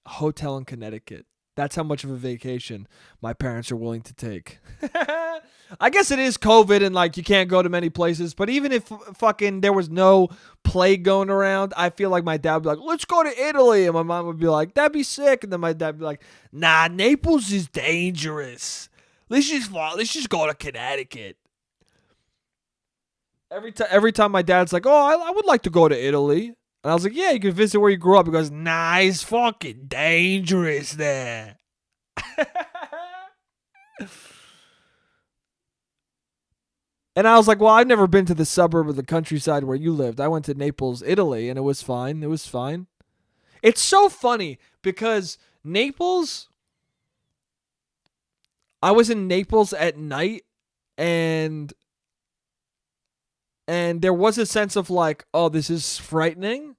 a hotel in Connecticut. That's how much of a vacation my parents are willing to take. I guess it is COVID and like you can't go to many places, but even if fucking there was no plague going around, I feel like my dad would be like, let's go to Italy. And my mom would be like, that'd be sick. And then my dad would be like, nah, Naples is dangerous. Let's just go to Connecticut. Every time my dad's like, oh, I would like to go to Italy. And I was like, yeah, you can visit where you grew up. He goes, nah, it's fucking dangerous there. And I was like, well, I've never been to the suburb of the countryside where you lived. I went to Naples, Italy, and it was fine. It's so funny because Naples, I was in Naples at night and there was a sense of like, oh, this is frightening.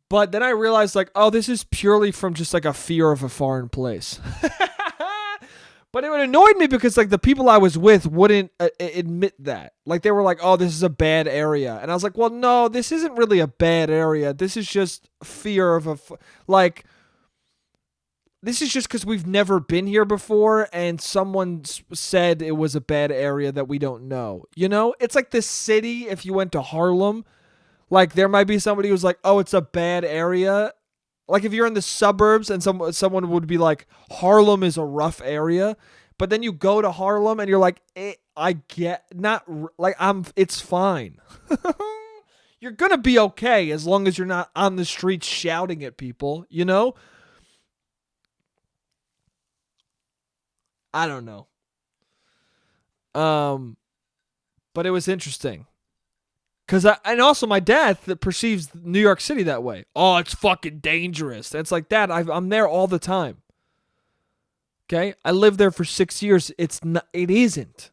But then I realized like, oh, this is purely from just like a fear of a foreign place. But it annoyed me because like the people I was with wouldn't admit that. Like they were like, oh, this is a bad area. And I was like, well, no, this isn't really a bad area. This is just fear of this is just because we've never been here before and someone said it was a bad area that we don't know. You know, it's like the city. If you went to Harlem, like there might be somebody who's like, oh, it's a bad area. Like if you're in the suburbs and someone would be like, Harlem is a rough area, but then you go to Harlem and you're like, I get not like it's fine. You're going to be okay as long as you're not on the streets shouting at people, you know? I don't know. But it was interesting. And also my dad perceives New York City that way. Oh, it's fucking dangerous. And it's like, Dad, I'm there all the time. Okay? I lived there for 6 years. It isn't.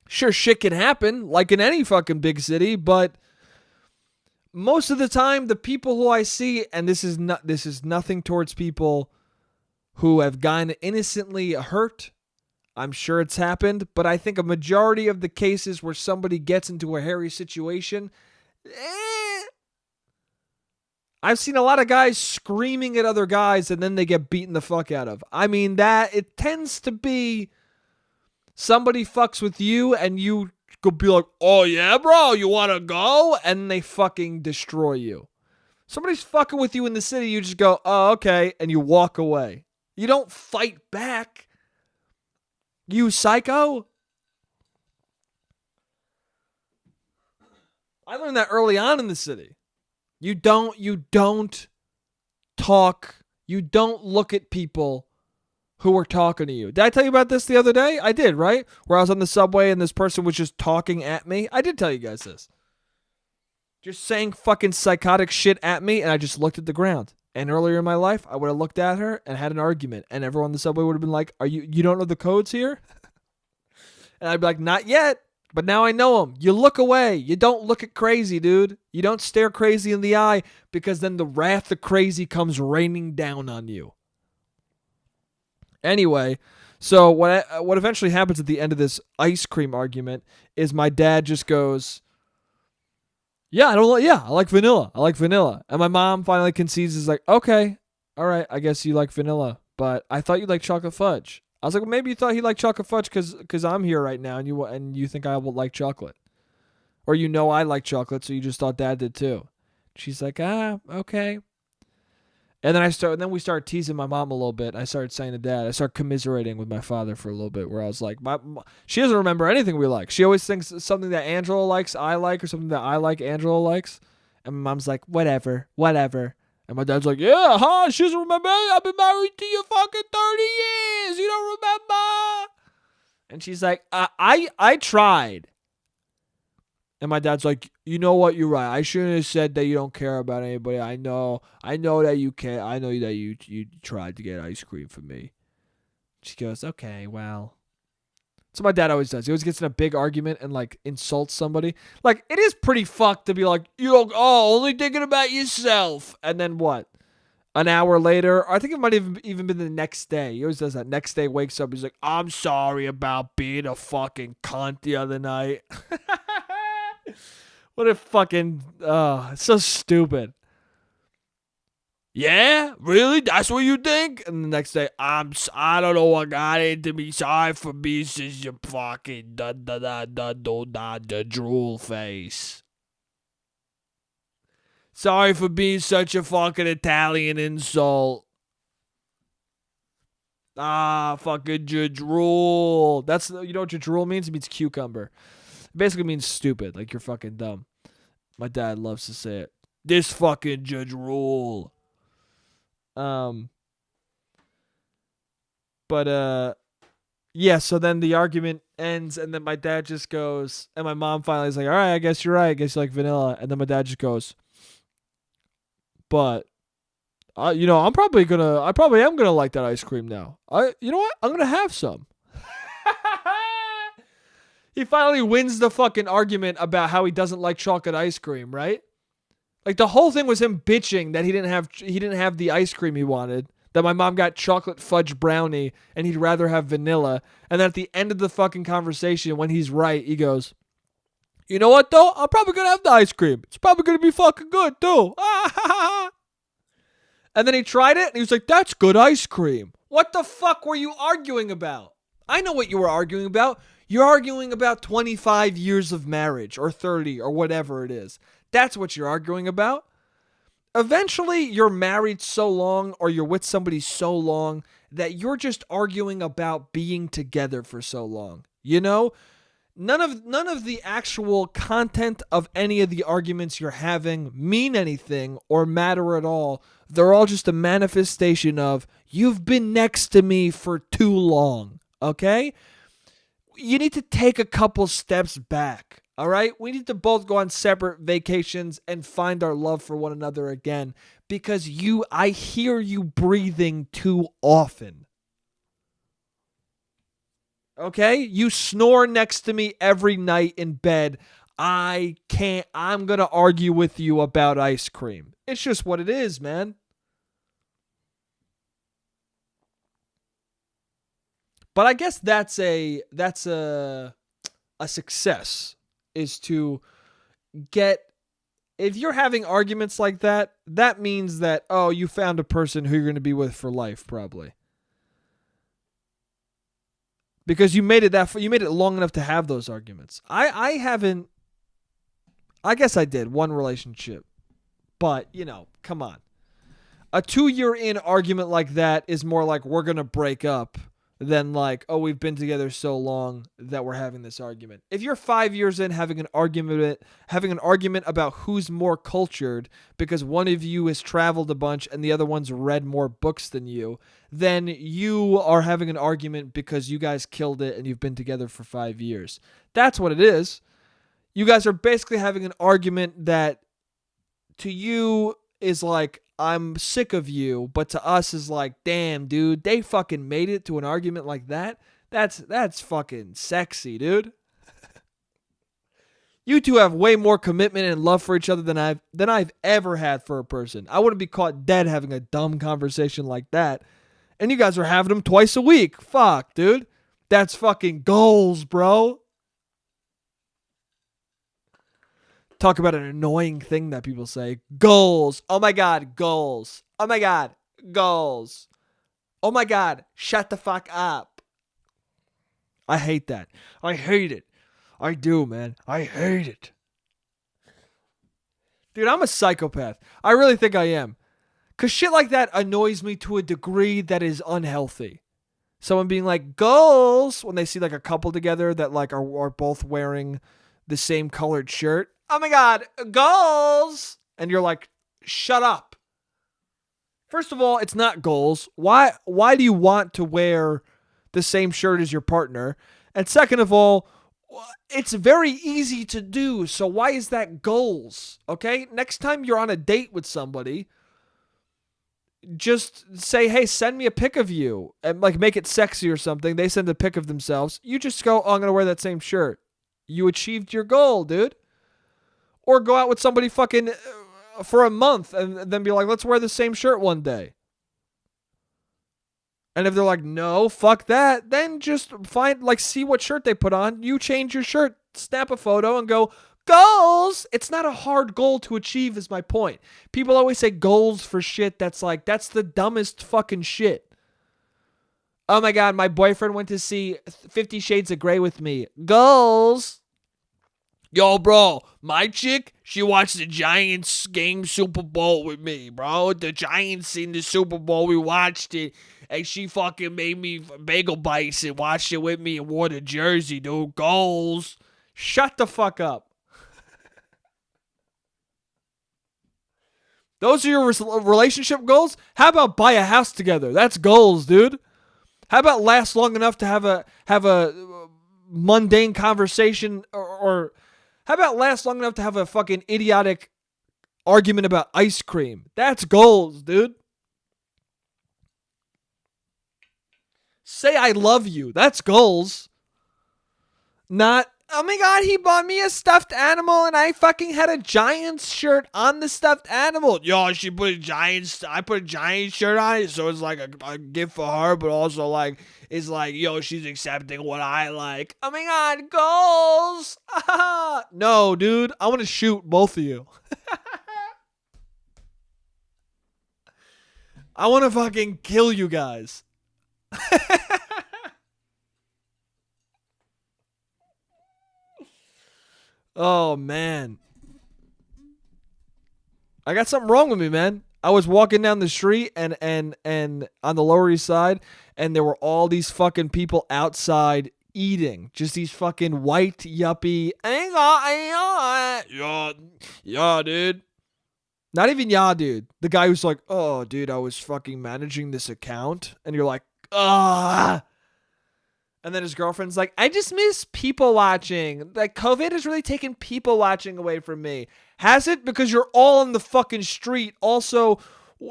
Sure, shit can happen, like in any fucking big city, but most of the time, the people who I see, and this is nothing towards people who have gotten innocently hurt. I'm sure it's happened, but I think a majority of the cases where somebody gets into a hairy situation, I've seen a lot of guys screaming at other guys and then they get beaten the fuck out of. I mean, that it tends to be somebody fucks with you and you go be like, oh yeah, bro, you want to go? And they fucking destroy you. Somebody's fucking with you in the city, you just go, oh, okay, and you walk away. You don't fight back. You psycho. I learned that early on in the city. You don't talk. You don't look at people who are talking to you. Did I tell you about this the other day? I did, right? Where I was on the subway and this person was just talking at me. I did tell you guys this. Just saying fucking psychotic shit at me, and I just looked at the ground. And earlier in my life, I would have looked at her and had an argument, and everyone on the subway would have been like, you don't know the codes here? And I'd be like, not yet, but now I know them. You look away. You don't look at crazy, dude. You don't stare crazy in the eye, because then the wrath of crazy comes raining down on you. Anyway, so what eventually happens at the end of this ice cream argument is my dad just goes, I like vanilla. I like vanilla. And my mom finally concedes, is like, okay, all right, I guess you like vanilla, but I thought you liked chocolate fudge. I was like, well, maybe you thought he liked chocolate fudge because I'm here right now and you think I will like chocolate. Or I like chocolate, so you just thought Dad did too. She's like, okay. And then we started teasing my mom a little bit. I started saying to Dad, I started commiserating with my father for a little bit, where I was like, she doesn't remember anything we like. She always thinks something that Angela likes, I like, or something that I like, Angela likes. And my mom's like, whatever. And my dad's like, yeah, huh? She doesn't remember. I've been married to you fucking 30 years. You don't remember? And she's like, I tried. And my dad's like, you know what? You're right. I shouldn't have said that you don't care about anybody. I know that you care. I know that you tried to get ice cream for me. She goes, okay, well. So my dad always does. He always gets in a big argument and like insults somebody. Like, it is pretty fucked to be like, only thinking about yourself. And then what? An hour later, I think it might have even been the next day. He always does that. Next day, wakes up, he's like, I'm sorry about being a fucking cunt the other night. What a fucking, it's so stupid. Yeah, really? That's what you think? And the next day, I don't know what got into me. Sorry for me, since you fucking the drool face. Sorry for being such a fucking Italian insult. Fucking drool. That's, you know what drool means? It means cucumber. It basically means stupid, like you're fucking dumb. My dad loves to say it. This fucking Judge Rule. Yeah, so then the argument ends, and then my dad just goes, and my mom finally is like, all right, I guess you're right. I guess you like vanilla. And then my dad just goes, but, I probably am gonna like that ice cream now. You know what? I'm gonna have some. He finally wins the fucking argument about how he doesn't like chocolate ice cream, right? Like, the whole thing was him bitching that he didn't have the ice cream he wanted, that my mom got chocolate fudge brownie and he'd rather have vanilla. And then at the end of the fucking conversation, when he's right, he goes, you know what though? I'm probably going to have the ice cream. It's probably going to be fucking good too. And then he tried it and he was like, that's good ice cream. What the fuck were you arguing about? I know what you were arguing about. You're arguing about 25 years of marriage or 30 or whatever it is. That's what you're arguing about. Eventually, you're married so long or you're with somebody so long that you're just arguing about being together for so long. You know? None of the actual content of any of the arguments you're having mean anything or matter at all. They're all just a manifestation of, you've been next to me for too long. Okay? You need to take a couple steps back. All right? We need to both go on separate vacations and find our love for one another again. because I hear you breathing too often. Okay? You snore next to me every night in bed. I'm going to argue with you about ice cream. It's just what it is, man. But I guess that's a success, is to get, if you're having arguments like that, that means that, oh, you found a person who you're going to be with for life, probably. Because you made it long enough to have those arguments. I haven't, I guess I did one relationship, but come on. A 2-year in argument like that is more like we're going to break up than like, oh, we've been together so long that we're having this argument. If you're 5 years in having an argument about who's more cultured because one of you has traveled a bunch and the other one's read more books than you, then you are having an argument because you guys killed it and you've been together for 5 years. That's what it is. You guys are basically having an argument that to you is like, I'm sick of you, but to us is like, damn, dude, they fucking made it to an argument like that. That's fucking sexy, dude. You two have way more commitment and love for each other than I've ever had for a person. I wouldn't be caught dead having a dumb conversation like that. And you guys are having them twice a week. Fuck, dude. That's fucking goals, bro. Talk about an annoying thing that people say. Goals. Oh my God, goals. Oh my God, goals. Oh my God, shut the fuck up. I hate that. I hate it. I do, man. I hate it. Dude, I'm a psychopath. I really think I am. Because shit like that annoys me to a degree that is unhealthy. Someone being like, goals, when they see like a couple together that like are both wearing the same colored shirt. Oh my God, goals. And you're like, shut up. First of all, it's not goals. Why do you want to wear the same shirt as your partner? And second of all, it's very easy to do. So why is that goals? Okay? Next time you're on a date with somebody, just say, hey, send me a pic of you. And like make it sexy or something. They send a pic of themselves. You just go, oh, I'm going to wear that same shirt. You achieved your goal, dude. Or go out with somebody fucking for a month and then be like, let's wear the same shirt one day. And if they're like, no, fuck that, then just see what shirt they put on. You change your shirt, snap a photo and go, goals. It's not a hard goal to achieve is my point. People always say goals for shit that's the dumbest fucking shit. Oh my God, my boyfriend went to see 50 Shades of Grey with me. Goals. Yo, bro, my chick, she watched the Giants game Super Bowl with me, bro. The Giants in the Super Bowl, we watched it. And she fucking made me bagel bites and watched it with me and wore the jersey, dude. Goals. Shut the fuck up. Those are your relationship goals? How about buy a house together? That's goals, dude. How about last long enough to have a mundane conversation or how about last long enough to have a fucking idiotic argument about ice cream? That's goals, dude. Say I love you. That's goals. Not, oh my God, he bought me a stuffed animal and I fucking had a Giants shirt on the stuffed animal. Yo, I put a Giants shirt on it, so it's like a gift for her, but also like, it's like, yo, she's accepting what I like. Oh my God, goals. No, dude, I want to shoot both of you. I want to fucking kill you guys. Oh man, I got something wrong with me, man. I was walking down the street and on the Lower East Side, and there were all these fucking people outside eating, just these fucking white yuppie. Yeah, dude. Not even yeah, dude. The guy who's like, oh, dude, I was fucking managing this account, and you're like, ah. And then his girlfriend's like, I just miss people watching. Like, COVID has really taken people watching away from me. Has it? Because you're all on the fucking street also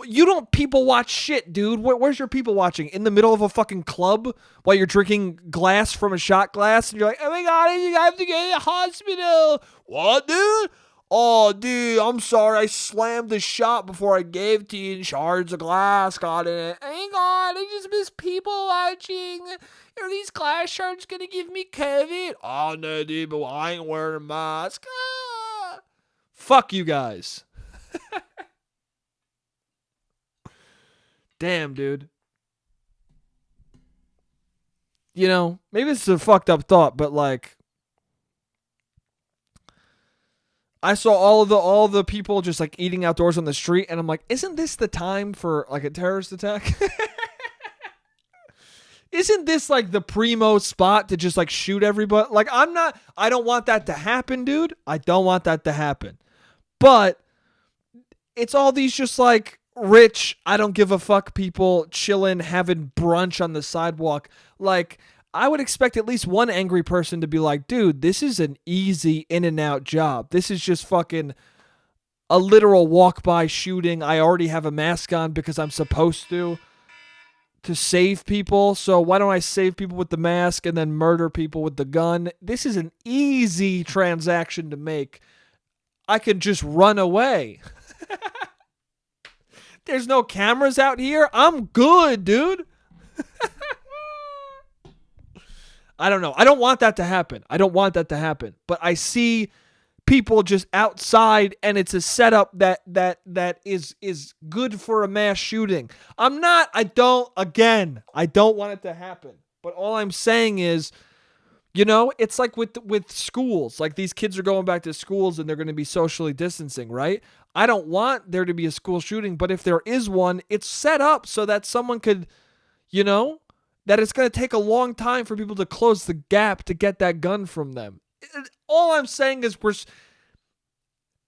You don't people watch shit, dude. Where's your people watching? In the middle of a fucking club while you're drinking glass from a shot glass and you're like, oh my God, you have to go to the hospital. What, dude? Oh, dude, I'm sorry. I slammed the shot before I gave to you and shards of glass got in it. Hang on, I just miss people watching. Are these glass shards going to give me COVID? Oh, no, dude, but I ain't wearing a mask. Ah. Fuck you guys. Damn, dude. You know, maybe this is a fucked up thought, but like, I saw all the people just like eating outdoors on the street, and I'm like, isn't this the time for like a terrorist attack? Isn't this like the primo spot to just like shoot everybody? Like, I don't want that to happen, dude. I don't want that to happen. But it's all these just like rich, I don't give a fuck people chilling, having brunch on the sidewalk. Like, I would expect at least one angry person to be like, dude, this is an easy in and out job. This is just fucking a literal walk by shooting. I already have a mask on because I'm supposed to save people. So why don't I save people with the mask and then murder people with the gun? This is an easy transaction to make. I can just run away. There's no cameras out here. I'm good, dude. I don't know. I don't want that to happen. But I see people just outside, and it's a setup that is good for a mass shooting. I don't want it to happen. But all I'm saying is, you know, it's like with schools. Like, these kids are going back to schools and they're going to be socially distancing, right? I don't want there to be a school shooting, but if there is one, it's set up so that someone could, you know, that it's going to take a long time for people to close the gap to get that gun from them. All I'm saying is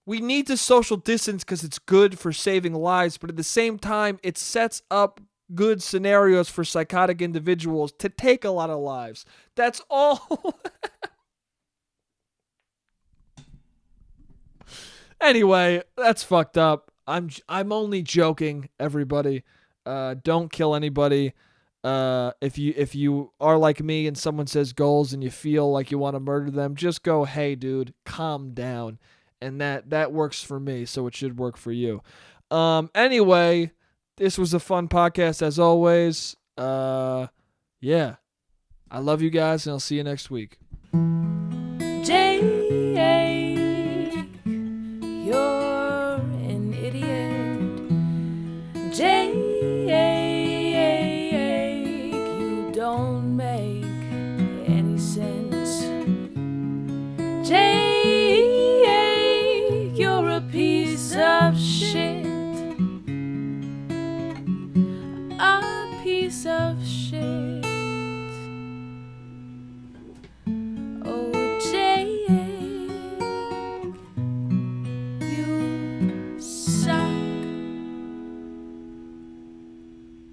we need to social distance because it's good for saving lives, but at the same time, it sets up good scenarios for psychotic individuals to take a lot of lives. That's all. Anyway, that's fucked up. I'm only joking, everybody. Don't kill anybody. If you are like me and someone says goals and you feel like you want to murder them, just go, hey, dude, calm down. And that works for me, so it should work for you. Anyway, this was a fun podcast as always. Yeah. I love you guys, and I'll see you next week. Jake, you're an idiot. Jake, you don't make any sense. Jake.